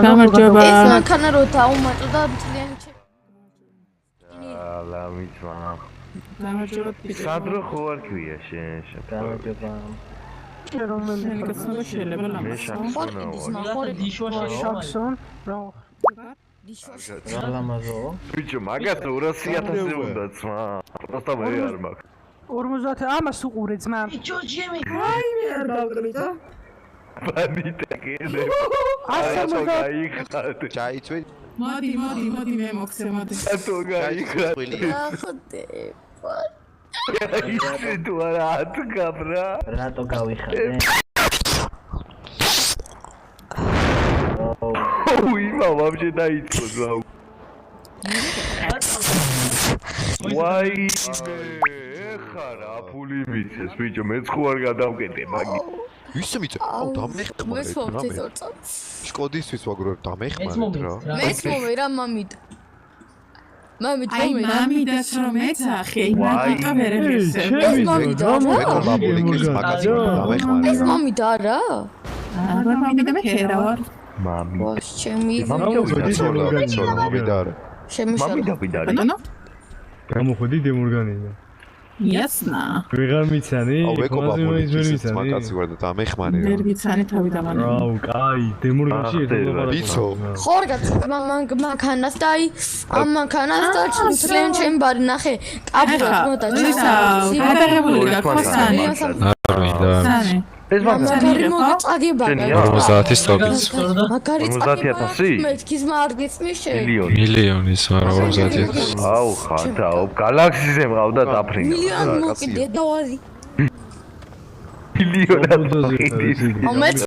გამარჯობა. ეს მანქანა რო დაუმატო და მთლიანი ლამიცა. გამარჯობა. სადრო ხო არ ქვია შენ? გამარჯობა. შენი კაცმა შეიძლება მე ლამაზ. შაქსონ რა რა ლამაზო? ბიჭო, მაგას 200.000 უნდა ძმა. პროსტა მე არ მაქვს. 50 ამას უყურე ძმა. აი მე არ დავკრიტო. ბანიტა კელე. ასე გაიხადე. ჩაიცვი მოდი მე მოხსე მოდი. სათო გაიხადე. ახდე ისე თუ არა ათგაბრა. რატო გავიხადე? ოუ იმა ვაბჟე დაიწყო ზაუ. ვაი ეხა რა ფული მიცეს ბიჭო მეც ხო არ გადავკეტე მაგი. ისე მიწე აუ დამეხმარე მეც მომწეს ორწა შკოდისთვის ვაგროვებ დამეხმარე რა მეც მომე რა მამით აი მამიდას რომ ეცახე იმათო ვერ ეხესე. ეს მამით მეკო ბაბულიკის მაგაზინი დამეხმარე ეს მამით არა არა მამიდა მე ხერა ვარ. მამი ვას ჩემი მოვიდა ჩემი მამი შალო დავიდარი. ბატონო? გამოходი დემორგანინა. იასნა. ვეღარ მიცანი? აუ მეკო ბაბულიკის მაგაზინი ვარ და დამეხმარე ვერ ვიცანი თავი დამანე. აუ, კაი, დემორგანში ერთად ვიცო ხორ გაწმა მანქანას და აი ამ მანქანას და მთლიან ჩემბარი ნახე კაბურა მოდა გადაღებული გაქოსანი. სანი. ეს მაგარი მოგაწაგება შენია? 50-ის თოგიც. მაგარი 50,000? მეთქის მარგიცმი შენ მილიონის, მაგრამ 50-ის. აუ ხათაო გალაქსიზე მყავდა დაფრინდა. მილიონი მოკიდე დავარი მილიონად ბულდოზერი. ამეც